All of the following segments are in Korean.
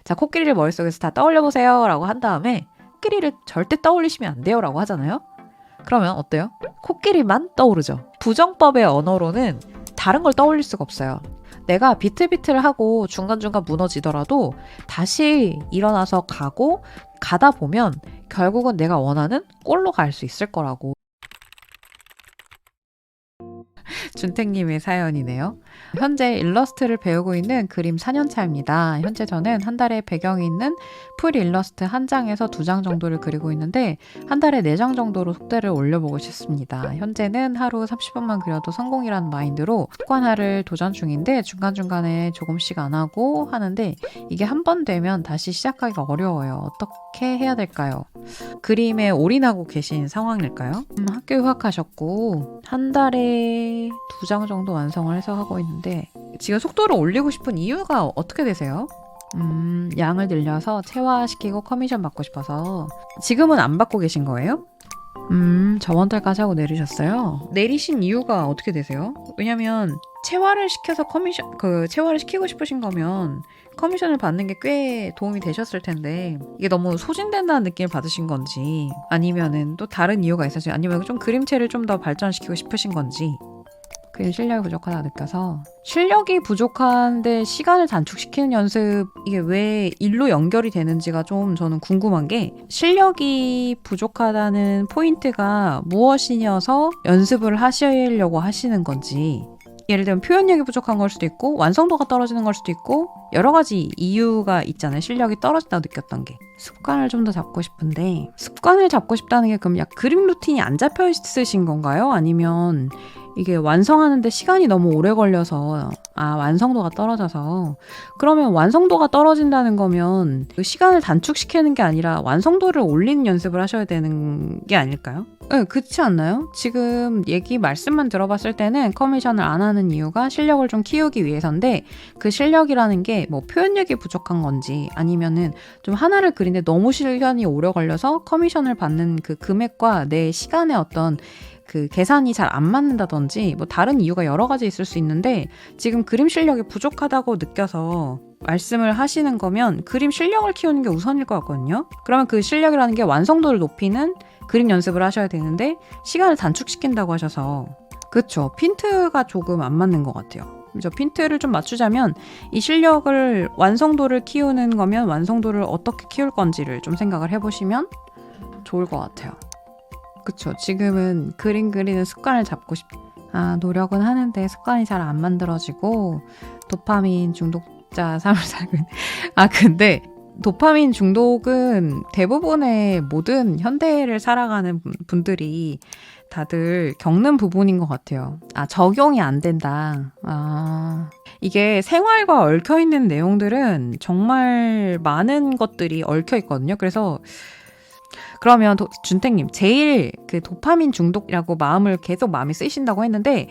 자, 코끼리를 머릿속에서 다 떠올려보세요 라고 한 다음에 코끼리를 절대 떠올리시면 안 돼요 라고 하잖아요. 그러면 어때요? 코끼리만 떠오르죠. 부정법의 언어로는 다른 걸 떠올릴 수가 없어요. 내가 비틀비틀 하고 중간중간 무너지더라도 다시 일어나서 가다 보면 결국은 내가 원하는 골로 갈 수 있을 거라고. 준택님의 사연이네요. 현재 일러스트를 배우고 있는 그림 4년차입니다. 현재 저는 한 달에 배경이 있는 풀 일러스트 1장에서 2장 정도를 그리고 있는데 한 달에 4장 정도로 속도를 올려보고 싶습니다. 현재는 하루 30분만 그려도 성공이라는 마인드로 습관화를 도전 중인데 중간중간에 조금씩 안 하고 하는데 이게 한 번 되면 다시 시작하기가 어려워요. 어떻게 해야 될까요? 그림에 올인하고 계신 상황일까요? 학교 휴학하셨고 한 달에 2장 정도 완성을 해서 하고 있는데 지금 속도를 올리고 싶은 이유가 어떻게 되세요? 양을 늘려서 체화시키고 커미션 받고 싶어서. 지금은 안 받고 계신 거예요? 저번 달까지 하고 내리셨어요? 내리신 이유가 어떻게 되세요? 왜냐면 체화를 시켜서 체화를 시키고 싶으신 거면 커미션을 받는 게 꽤 도움이 되셨을 텐데 이게 너무 소진된다는 느낌을 받으신 건지 아니면은 또 다른 이유가 있어서 아니면 좀 그림체를 좀 더 발전시키고 싶으신 건지. 그림 실력이 부족하다 느껴서. 실력이 부족한데 시간을 단축시키는 연습, 이게 왜 일로 연결이 되는지가 좀 저는 궁금한 게 실력이 부족하다는 포인트가 무엇이어서 연습을 하시려고 하시는 건지. 예를 들면 표현력이 부족한 걸 수도 있고 완성도가 떨어지는 걸 수도 있고 여러 가지 이유가 있잖아요. 실력이 떨어진다고 느꼈던 게. 습관을 좀 더 잡고 싶은데 습관을 잡고 싶다는 게 그럼 그림 루틴이 안 잡혀 있으신 건가요? 아니면 이게 완성하는데 시간이 너무 오래 걸려서 완성도가 떨어져서. 그러면 완성도가 떨어진다는 거면 그 시간을 단축시키는 게 아니라 완성도를 올리는 연습을 하셔야 되는 게 아닐까요? 네, 그렇지 않나요? 지금 말씀만 들어봤을 때는 커미션을 안 하는 이유가 실력을 좀 키우기 위해서인데 그 실력이라는 게 뭐 표현력이 부족한 건지 아니면은 좀 하나를 그리는데 너무 시간이 오래 걸려서 커미션을 받는 그 금액과 내 시간의 어떤 그 계산이 잘 안 맞는다든지 뭐 다른 이유가 여러 가지 있을 수 있는데 지금 그림 실력이 부족하다고 느껴서 말씀을 하시는 거면 그림 실력을 키우는 게 우선일 것 같거든요. 그러면 그 실력이라는 게 완성도를 높이는 그림 연습을 하셔야 되는데 시간을 단축시킨다고 하셔서 그쵸. 핀트가 조금 안 맞는 것 같아요. 그래서 핀트를 좀 맞추자면 이 실력을 완성도를 키우는 거면 완성도를 어떻게 키울 건지를 좀 생각을 해보시면 좋을 것 같아요. 그쵸. 지금은 그림 그리는 습관을 잡고 노력은 하는데 습관이 잘 안 만들어지고 도파민 중독자 삶을 살고 있는. 근데 도파민 중독은 대부분의 모든 현대를 살아가는 분들이 다들 겪는 부분인 것 같아요. 적용이 안 된다. 이게 생활과 얽혀있는 내용들은 정말 많은 것들이 얽혀있거든요. 그래서 그러면 준택님 제일 그 도파민 중독이라고 계속 마음에 쓰이신다고 했는데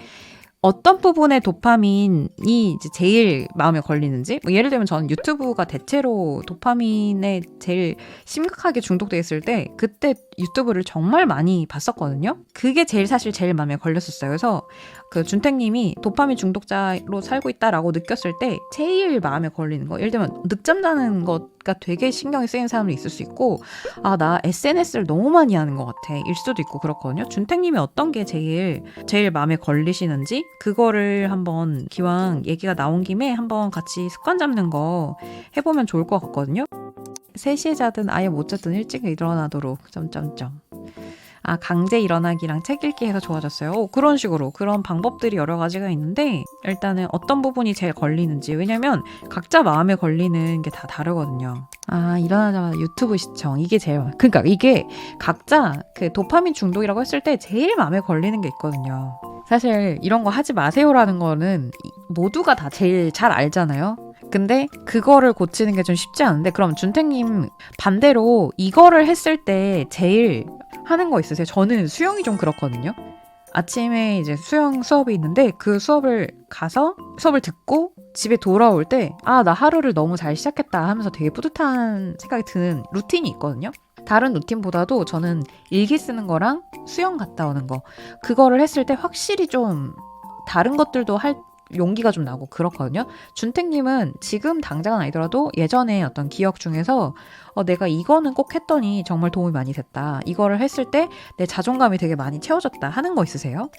어떤 부분의 도파민이 이제 제일 마음에 걸리는지? 예를 들면 저는 유튜브가 대체로 도파민에 제일 심각하게 중독돼 있을 때 그때 유튜브를 정말 많이 봤었거든요. 그게 사실 제일 마음에 걸렸었어요. 그래서 그 준택님이 도파민 중독자로 살고 있다라고 느꼈을 때 제일 마음에 걸리는 거, 예를 들면 늦잠 자는 것가 되게 신경이 쓰이는 사람도 있을 수 있고 나 SNS를 너무 많이 하는 것 같아 일 수도 있고 그렇거든요. 준택님이 어떤 게 제일 마음에 걸리시는지 그거를 한번 기왕 얘기가 나온 김에 한번 같이 습관 잡는 거 해보면 좋을 것 같거든요. 3시에 자든 아예 못 자든 일찍 일어나도록 강제 일어나기랑 책 읽기 해서 좋아졌어요. 그런 식으로 그런 방법들이 여러 가지가 있는데 일단은 어떤 부분이 제일 걸리는지. 왜냐면 각자 마음에 걸리는 게 다 다르거든요. 일어나자마자 유튜브 시청 이게 그러니까 이게 각자 그 도파민 중독이라고 했을 때 제일 마음에 걸리는 게 있거든요. 사실 이런 거 하지 마세요라는 거는 모두가 다 제일 잘 알잖아요. 근데 그거를 고치는 게 좀 쉽지 않은데 그럼 준택님 반대로 이거를 했을 때 제일 하는 거 있으세요? 저는 수영이 좀 그렇거든요. 아침에 이제 수영 수업이 있는데 그 수업을 듣고 집에 돌아올 때 나 하루를 너무 잘 시작했다 하면서 되게 뿌듯한 생각이 드는 루틴이 있거든요. 다른 루틴보다도 저는 일기 쓰는 거랑 수영 갔다 오는 거 그거를 했을 때 확실히 좀 다른 것들도 용기가 좀 나고 그렇거든요. 준택님은 지금 당장은 아니더라도 예전에 어떤 기억 중에서 내가 이거는 꼭 했더니 정말 도움이 많이 됐다. 이거를 했을 때 내 자존감이 되게 많이 채워졌다 하는 거 있으세요?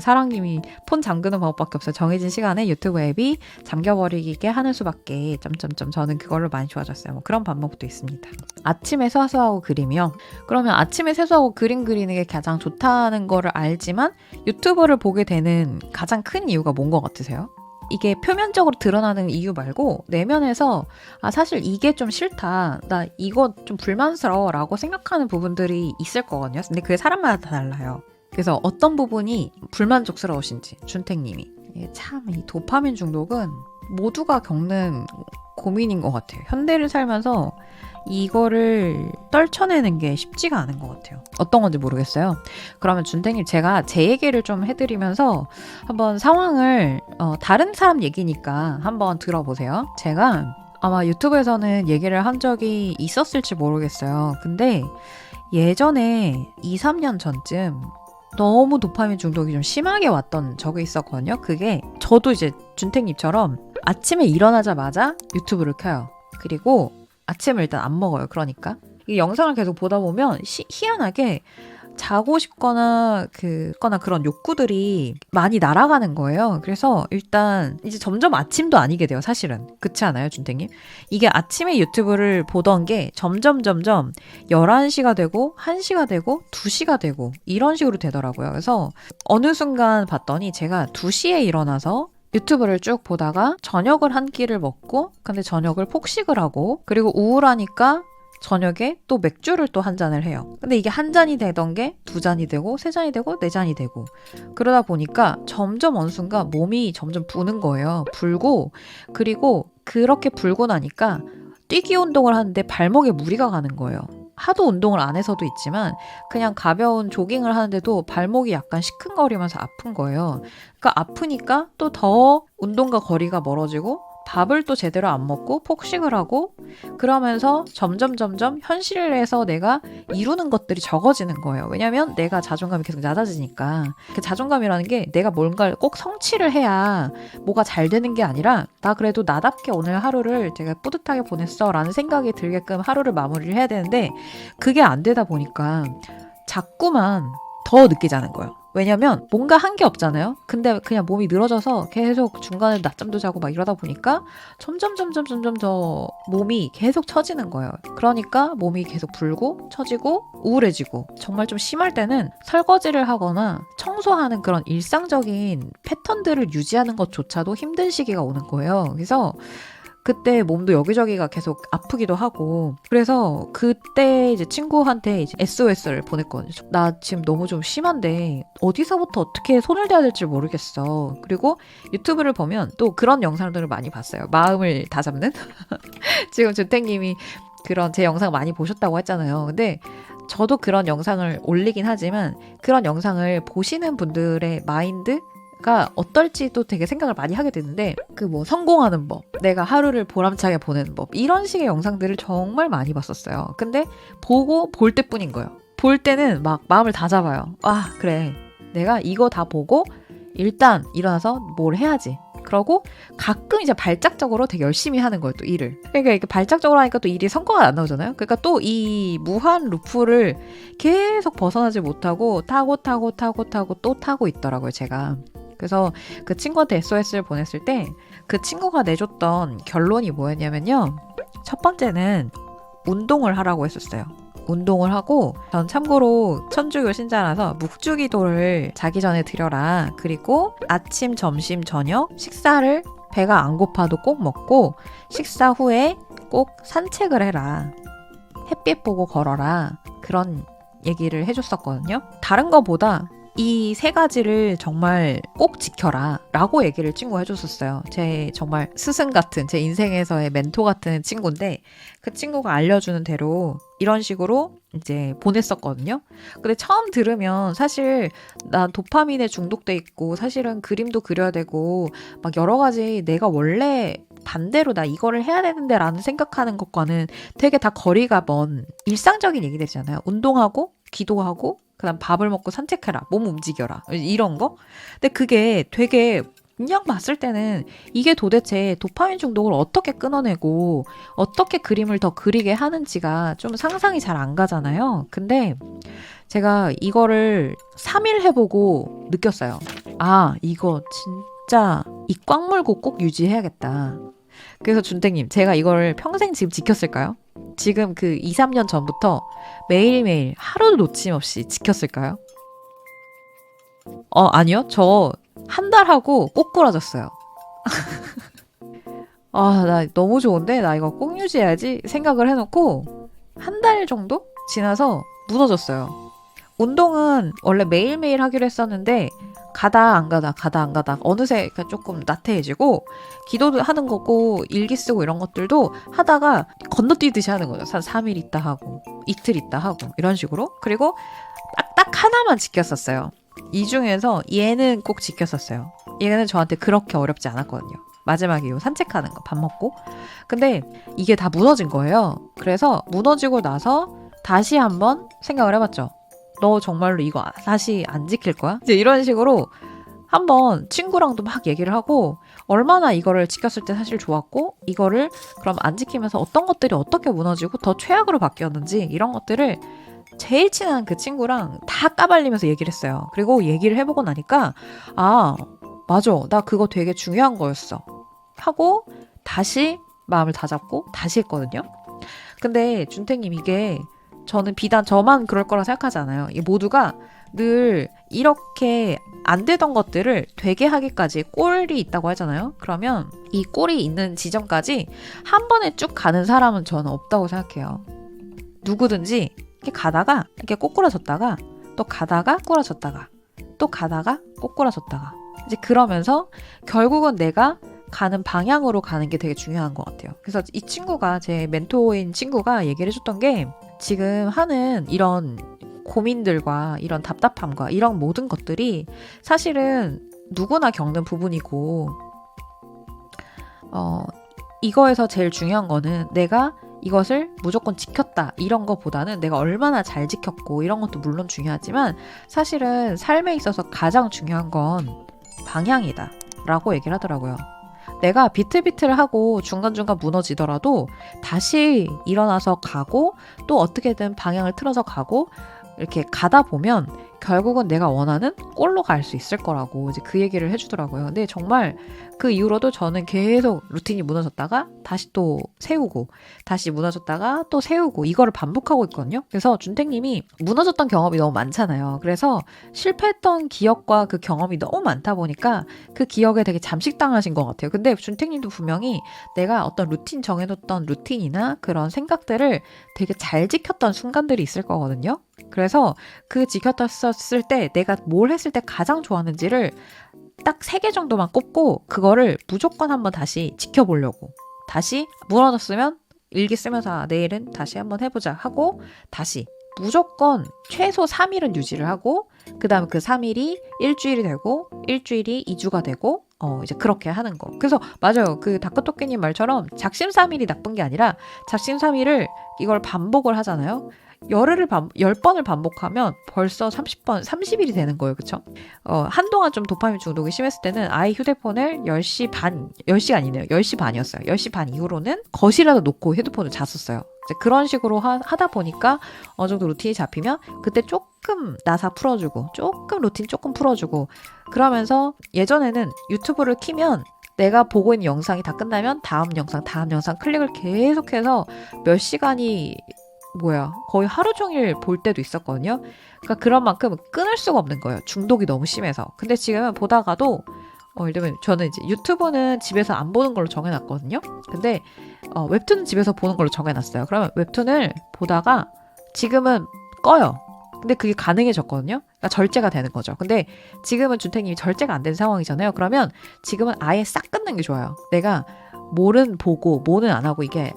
사랑님이 폰 잠그는 방법밖에 없어요. 정해진 시간에 유튜브 앱이 잠겨버리게 하는 수밖에 점점점 저는 그걸로 많이 좋아졌어요. 뭐 그런 방법도 있습니다. 아침에 세수하고 그림이요. 그러면 아침에 세수하고 그림 그리는 게 가장 좋다는 거를 알지만 유튜브를 보게 되는 가장 큰 이유가 뭔 것 같으세요? 이게 표면적으로 드러나는 이유 말고 내면에서 사실 이게 좀 싫다, 나 이거 좀 불만스러워 라고 생각하는 부분들이 있을 거거든요. 근데 그게 사람마다 다 달라요. 그래서 어떤 부분이 불만족스러우신지 준택님이 참 이 도파민 중독은 모두가 겪는 고민인 것 같아요. 현대를 살면서 이거를 떨쳐내는 게 쉽지가 않은 것 같아요. 어떤 건지 모르겠어요. 그러면 준택님 제가 제 얘기를 좀 해드리면서 한번 상황을 다른 사람 얘기니까 한번 들어보세요. 제가 아마 유튜브에서는 얘기를 한 적이 있었을지 모르겠어요. 근데 예전에 2, 3년 전쯤 너무 도파민 중독이 좀 심하게 왔던 적이 있었거든요. 그게 저도 이제 준택님처럼 아침에 일어나자마자 유튜브를 켜요. 그리고 아침을 일단 안 먹어요. 그러니까 이 영상을 계속 보다 보면 희한하게 자고 싶거나 그런 욕구들이 많이 날아가는 거예요. 그래서 일단 이제 점점 아침도 아니게 돼요. 사실은 그렇지 않아요, 준택님? 이게 아침에 유튜브를 보던 게 점점 11시가 되고 1시가 되고 2시가 되고 이런 식으로 되더라고요. 그래서 어느 순간 봤더니 제가 2시에 일어나서 유튜브를 쭉 보다가 저녁을 한 끼를 먹고, 근데 저녁을 폭식을 하고, 그리고 우울하니까 저녁에 또 맥주를 또 한 잔을 해요. 근데 이게 한 잔이 되던 게 2잔이 되고 3잔이 되고 4잔이 되고, 그러다 보니까 점점 어느 순간 몸이 점점 부는 거예요. 불고, 그리고 그렇게 불고 나니까 뛰기 운동을 하는데 발목에 무리가 가는 거예요. 하도 운동을 안 해서도 있지만 그냥 가벼운 조깅을 하는데도 발목이 약간 시큰거리면서 아픈 거예요. 그러니까 아프니까 또 더 운동과 거리가 멀어지고 밥을 또 제대로 안 먹고 폭식을 하고, 그러면서 점점 현실에서 내가 이루는 것들이 적어지는 거예요. 왜냐면 내가 자존감이 계속 낮아지니까. 그 자존감이라는 게 내가 뭔가를 꼭 성취를 해야 뭐가 잘 되는 게 아니라, 나 그래도 나답게 오늘 하루를 되게 뿌듯하게 보냈어 라는 생각이 들게끔 하루를 마무리를 해야 되는데, 그게 안 되다 보니까 자꾸만 더 늦게 자는 거예요. 왜냐면 뭔가 한 게 없잖아요. 근데 그냥 몸이 늘어져서 계속 중간에 낮잠도 자고 막 이러다 보니까 점점 더 몸이 계속 처지는 거예요. 그러니까 몸이 계속 불고 처지고 우울해지고, 정말 좀 심할 때는 설거지를 하거나 청소하는 그런 일상적인 패턴들을 유지하는 것조차도 힘든 시기가 오는 거예요. 그래서 그때 몸도 여기저기가 계속 아프기도 하고, 그래서 그때 이제 친구한테 이제 SOS를 보냈거든요. 나 지금 너무 좀 심한데 어디서부터 어떻게 손을 대야 될지 모르겠어. 그리고 유튜브를 보면 또 그런 영상들을 많이 봤어요. 마음을 다잡는? 지금 준택님이 그런 제 영상 많이 보셨다고 했잖아요. 근데 저도 그런 영상을 올리긴 하지만 그런 영상을 보시는 분들의 마인드? 가 어떨지도 되게 생각을 많이 하게 되는데, 성공하는 법, 내가 하루를 보람차게 보내는 법, 이런 식의 영상들을 정말 많이 봤었어요. 근데 볼 때뿐인 거예요. 볼 때는 막 마음을 다 잡아요. 그래, 내가 이거 다 보고 일단 일어나서 뭘 해야지. 그러고 가끔 이제 발작적으로 되게 열심히 하는 거예요, 또 일을. 그러니까 이렇게 발작적으로 하니까 또 일이 성과가 안 나오잖아요. 그러니까 또 이 무한 루프를 계속 벗어나지 못하고 타고 또 타고 있더라고요, 제가. 그래서 그 친구한테 SOS를 보냈을 때 그 친구가 내줬던 결론이 뭐였냐면요. 첫 번째는 운동을 하라고 했었어요. 운동을 하고, 전 참고로 천주교 신자라서 묵주기도를 자기 전에 드려라. 그리고 아침, 점심, 저녁 식사를 배가 안 고파도 꼭 먹고, 식사 후에 꼭 산책을 해라. 햇빛 보고 걸어라. 그런 얘기를 해줬었거든요. 다른 거보다 이 3가지를 정말 꼭 지켜라 라고 얘기를 친구가 해줬었어요. 제 정말 스승 같은, 제 인생에서의 멘토 같은 친구인데, 그 친구가 알려주는 대로 이런 식으로 이제 보냈었거든요. 근데 처음 들으면 사실 난 도파민에 중독돼 있고, 사실은 그림도 그려야 되고 막 여러 가지 내가 원래 반대로 나 이거를 해야 되는데 라는 생각하는 것과는 되게 다 거리가 먼 일상적인 얘기들이잖아요. 운동하고 기도하고 그다음 밥을 먹고 산책해라, 몸 움직여라, 이런 거. 근데 그게 되게 그냥 봤을 때는 이게 도대체 도파민 중독을 어떻게 끊어내고 어떻게 그림을 더 그리게 하는지가 좀 상상이 잘 안 가잖아요. 근데 제가 이거를 3일 해보고 느꼈어요. 아, 이거 진짜 이 꽉 물고 꼭 유지해야겠다. 그래서 준택님, 제가 이거를 평생 지금 지켰을까요? 지금 그 2, 3년 전부터 매일매일 하루도 놓침없이 지켰을까요? 아니요. 저 한 달 하고 꼬꾸라졌어요. 아, 나 너무 좋은데? 나 이거 꼭 유지해야지 생각을 해놓고 한 달 정도 지나서 무너졌어요. 운동은 원래 매일매일 하기로 했었는데 가다 안 가다 가다 안 가다 어느새 조금 나태해지고 기도도 하는 거고 일기 쓰고 이런 것들도 하다가 건너뛰듯이 하는 거죠. 한 3일 있다 하고 이틀 있다 하고 이런 식으로. 그리고 딱 하나만 지켰었어요. 이 중에서 얘는 꼭 지켰었어요. 얘는 저한테 그렇게 어렵지 않았거든요. 마지막에 요 산책하는 거, 밥 먹고. 근데 이게 다 무너진 거예요. 그래서 무너지고 나서 다시 한번 생각을 해봤죠. 너 정말로 이거 다시 안 지킬 거야? 이제 이런 식으로 한번 친구랑도 막 얘기를 하고 얼마나 이거를 지켰을 때 사실 좋았고 이거를 그럼 안 지키면서 어떤 것들이 어떻게 무너지고 더 최악으로 바뀌었는지 이런 것들을 제일 친한 그 친구랑 다 까발리면서 얘기를 했어요. 그리고 얘기를 해보고 나니까 아, 맞아. 나 그거 되게 중요한 거였어. 하고 다시 마음을 다잡고 다시 했거든요. 근데 준택님 이게 저는 비단 저만 그럴 거라 생각하지 않아요. 이 모두가 늘 이렇게 안 되던 것들을 되게 하기까지 꼴이 있다고 하잖아요. 그러면 이 꼴이 있는 지점까지 한 번에 쭉 가는 사람은 저는 없다고 생각해요. 누구든지 이렇게 가다가 이렇게 꼬꾸라졌다가 또 가다가 꼬꾸라졌다가 또 가다가 꼬꾸라졌다가 이제 그러면서 결국은 내가 가는 방향으로 가는 게 되게 중요한 것 같아요. 그래서 이 친구가 제 멘토인 친구가 얘기를 해줬던 게 지금 하는 이런 고민들과 이런 답답함과 이런 모든 것들이 사실은 누구나 겪는 부분이고 이거에서 제일 중요한 거는 내가 이것을 무조건 지켰다 이런 것보다는 내가 얼마나 잘 지켰고 이런 것도 물론 중요하지만 사실은 삶에 있어서 가장 중요한 건 방향이다 라고 얘기를 하더라고요. 내가 비틀비틀 하고 중간중간 무너지더라도 다시 일어나서 가고 또 어떻게든 방향을 틀어서 가고 이렇게 가다 보면 결국은 내가 원하는 골로 갈 수 있을 거라고 이제 그 얘기를 해주더라고요. 근데 정말 그 이후로도 저는 계속 루틴이 무너졌다가 다시 또 세우고 다시 무너졌다가 또 세우고 이거를 반복하고 있거든요. 그래서 준택님이 무너졌던 경험이 너무 많잖아요. 그래서 실패했던 기억과 그 경험이 너무 많다 보니까 그 기억에 되게 잠식당하신 것 같아요. 근데 준택님도 분명히 내가 어떤 루틴 정해놓던 루틴이나 그런 생각들을 되게 잘 지켰던 순간들이 있을 거거든요. 그래서 그 지켰었을 때 내가 뭘 했을 때 가장 좋았는지를 딱 3개 정도만 꼽고 그거를 무조건 한번 다시 지켜보려고. 다시 무너졌으면 일기 쓰면서 내일은 다시 한번 해보자 하고 다시 무조건 최소 3일은 유지를 하고 그 다음에 그 3일이 일주일이 되고 일주일이 2주가 되고 이제 그렇게 하는 거. 그래서 맞아요. 그 다크토끼님 말처럼 작심삼일이 나쁜 게 아니라 작심삼일을 이걸 반복을 하잖아요. 열흘을 10번을 반복하면 벌써 30번, 30일이 되는 거예요. 그쵸? 한동안 좀 도파민 중독이 심했을 때는 아예 휴대폰을 10시 반, 10시가 아니네요. 10시 반이었어요. 10시 반 이후로는 거실에다 놓고 휴대폰을 잤었어요. 이제 그런 식으로 하다 보니까 어느 정도 루틴이 잡히면 그때 조금 나사 풀어주고 조금 루틴 조금 풀어주고 그러면서 예전에는 유튜브를 키면 내가 보고 있는 영상이 다 끝나면 다음 영상 클릭을 계속해서 몇 시간이 거의 하루 종일 볼 때도 있었거든요. 그러니까 그런 만큼 끊을 수가 없는 거예요. 중독이 너무 심해서. 근데 지금은 보다가도 예를 들면 저는 이제 유튜브는 집에서 안 보는 걸로 정해놨거든요. 근데 웹툰은 집에서 보는 걸로 정해놨어요. 그러면 웹툰을 보다가 지금은 꺼요. 근데 그게 가능해졌거든요. 그러니까 절제가 되는 거죠. 근데 지금은 준택님이 절제가 안 된 상황이잖아요. 그러면 지금은 아예 싹 끊는 게 좋아요. 내가 뭐는 보고 뭐는 안 하고 이게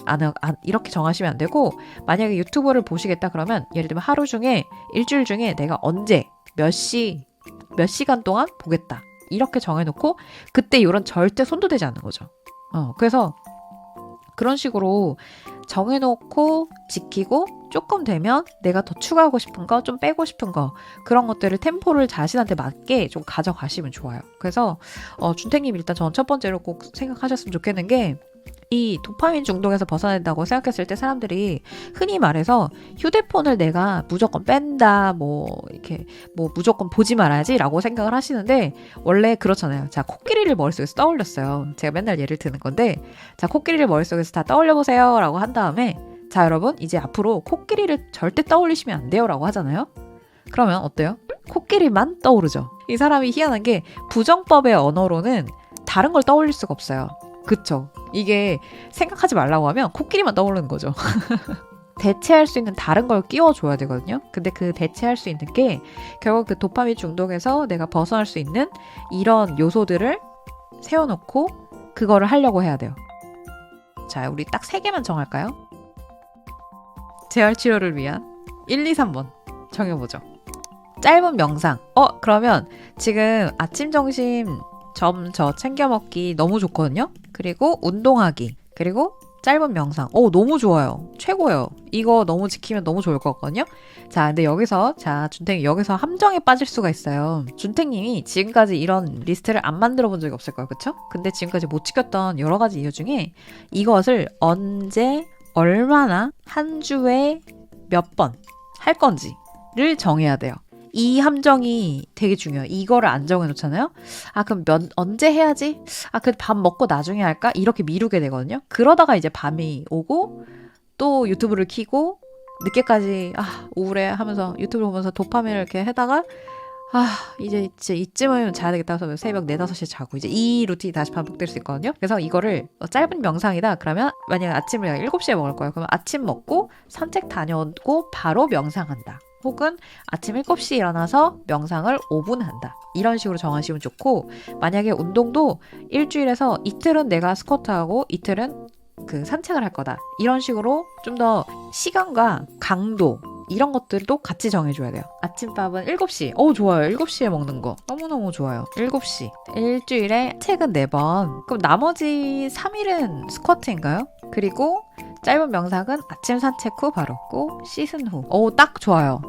이렇게 정하시면 안 되고 만약에 유튜브를 보시겠다 그러면 예를 들면 하루 중에 일주일 중에 내가 언제 몇 시간 동안 보겠다 이렇게 정해놓고 그때 이런 절대 손도 대지 않는 거죠. 그래서 그런 식으로 정해놓고 지키고 조금 되면 내가 더 추가하고 싶은 거, 좀 빼고 싶은 거 그런 것들을 템포를 자신한테 맞게 좀 가져가시면 좋아요. 그래서 준택님 일단 전 첫 번째로 꼭 생각하셨으면 좋겠는 게 이 도파민 중독에서 벗어난다고 생각했을 때 사람들이 흔히 말해서 휴대폰을 내가 무조건 뺀다, 뭐 이렇게 뭐 무조건 보지 말아야지라고 생각을 하시는데 원래 그렇잖아요. 자, 코끼리를 머릿속에서 떠올렸어요. 제가 맨날 예를 드는 건데 자, 코끼리를 머릿속에서 다 떠올려 보세요라고 한 다음에 자, 여러분 이제 앞으로 코끼리를 절대 떠올리시면 안 돼요라고 하잖아요. 그러면 어때요? 코끼리만 떠오르죠. 이 사람이 희한한 게 부정법의 언어로는 다른 걸 떠올릴 수가 없어요. 그쵸? 이게 생각하지 말라고 하면 코끼리만 떠오르는 거죠. 대체할 수 있는 다른 걸 끼워줘야 되거든요. 근데 그 대체할 수 있는 게 결국 그 도파민 중독에서 내가 벗어날 수 있는 이런 요소들을 세워놓고 그거를 하려고 해야 돼요. 자, 우리 딱 3개만 정할까요? 재활치료를 위한 1, 2, 3번 정해보죠. 짧은 명상. 그러면 지금 아침, 점심, 저 챙겨 먹기 너무 좋거든요. 그리고 운동하기. 그리고 짧은 명상. 너무 좋아요. 최고예요. 이거 너무 지키면 너무 좋을 것 같거든요. 자, 근데 여기서 준택님 여기서 함정에 빠질 수가 있어요. 준택님이 지금까지 이런 리스트를 안 만들어 본 적이 없을 거예요. 그쵸? 근데 지금까지 못 지켰던 여러 가지 이유 중에 이것을 언제, 얼마나, 한 주에 몇 번 할 건지를 정해야 돼요. 이 함정이 되게 중요해요. 이거를 안 정해놓잖아요. 그럼 언제 해야지? 그 밥 먹고 나중에 할까? 이렇게 미루게 되거든요. 그러다가 이제 밤이 오고 또 유튜브를 켜고 늦게까지 우울해 하면서 유튜브를 보면서 도파민을 이렇게 하다가 이제 진짜 이쯤은 자야 되겠다 해서 새벽 4, 5시에 자고 이제 이 루틴이 다시 반복될 수 있거든요. 그래서 이거를 짧은 명상이다 그러면 만약에 아침을 7시에 먹을 거예요. 그러면 아침 먹고 산책 다녀오고 바로 명상한다. 혹은 아침 7시에 일어나서 명상을 5분 한다. 이런 식으로 정하시면 좋고 만약에 운동도 일주일에서 이틀은 내가 스쿼트하고 이틀은 그 산책을 할 거다. 이런 식으로 좀 더 시간과 강도 이런 것들도 같이 정해줘야 돼요. 아침밥은 7시. 좋아요. 7시에 먹는 거. 너무너무 좋아요. 7시. 일주일에 책은 4번. 그럼 나머지 3일은 스쿼트인가요? 그리고 짧은 명상은 아침 산책 후 바로 꼭 씻은 후. 딱 좋아요.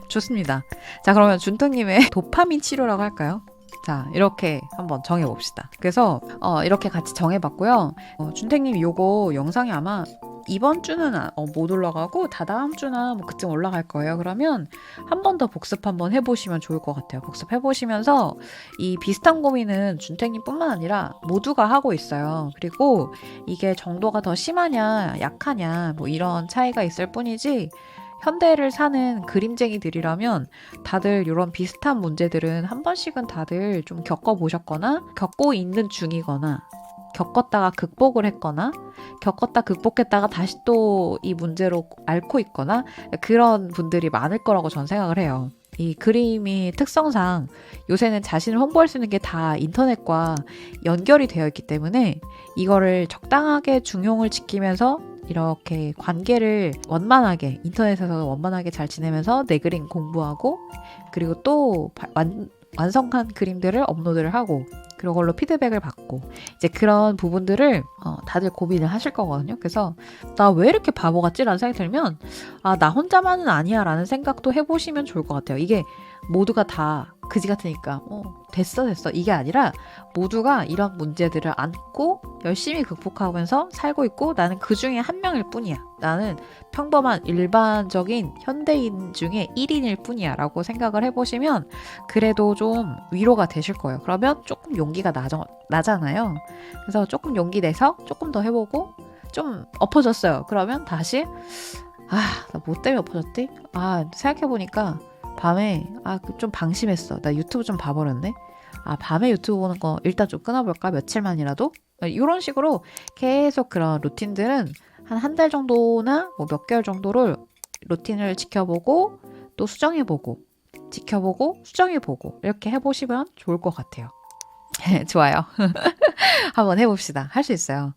좋습니다. 자, 그러면 준택님의 도파민 치료라고 할까요? 자, 이렇게 한번 정해봅시다. 그래서 이렇게 같이 정해봤고요. 준택님 요거 영상이 아마 이번 주는 못 올라가고 다다음 주나 뭐 그쯤 올라갈 거예요. 그러면 한 번 더 복습 한번 해보시면 좋을 것 같아요. 복습해보시면서 이 비슷한 고민은 준택님뿐만 아니라 모두가 하고 있어요. 그리고 이게 정도가 더 심하냐 약하냐 뭐 이런 차이가 있을 뿐이지 현대를 사는 그림쟁이들이라면 다들 이런 비슷한 문제들은 한 번씩은 다들 좀 겪어보셨거나 겪고 있는 중이거나 겪었다가 극복을 했거나 겪었다 극복했다가 다시 또 이 문제로 앓고 있거나 그런 분들이 많을 거라고 전 생각을 해요. 이 그림이 특성상 요새는 자신을 홍보할 수 있는 게 다 인터넷과 연결이 되어 있기 때문에 이거를 적당하게 중용을 지키면서 이렇게 관계를 원만하게 인터넷에서 원만하게 잘 지내면서 내 그림 공부하고 그리고 또 완성한 그림들을 업로드를 하고 그런 걸로 피드백을 받고 이제 그런 부분들을 다들 고민을 하실 거거든요. 그래서 나 왜 이렇게 바보 같지라는 생각이 들면 나 혼자만은 아니야 라는 생각도 해보시면 좋을 것 같아요. 이게 모두가 다 그지 같으니까 됐어 이게 아니라 모두가 이런 문제들을 안고 열심히 극복하면서 살고 있고 나는 그 중에 한 명일 뿐이야. 나는 평범한 일반적인 현대인 중에 1인일 뿐이야 라고 생각을 해보시면 그래도 좀 위로가 되실 거예요. 그러면 조금 용기가 나잖아요. 그래서 조금 용기 내서 조금 더 해보고 좀 엎어졌어요. 그러면 다시 나 뭐 때문에 엎어졌지? 생각해보니까 밤에 좀 방심했어. 나 유튜브 좀 봐버렸네. 밤에 유튜브 보는 거 일단 좀 끊어볼까? 며칠만이라도? 이런 식으로 계속 그런 루틴들은 한 달 정도나 뭐 몇 개월 정도를 루틴을 지켜보고 또 수정해보고 지켜보고 수정해보고 이렇게 해보시면 좋을 것 같아요. 좋아요. 한번 해봅시다. 할 수 있어요.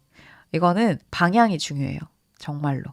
이거는 방향이 중요해요. 정말로.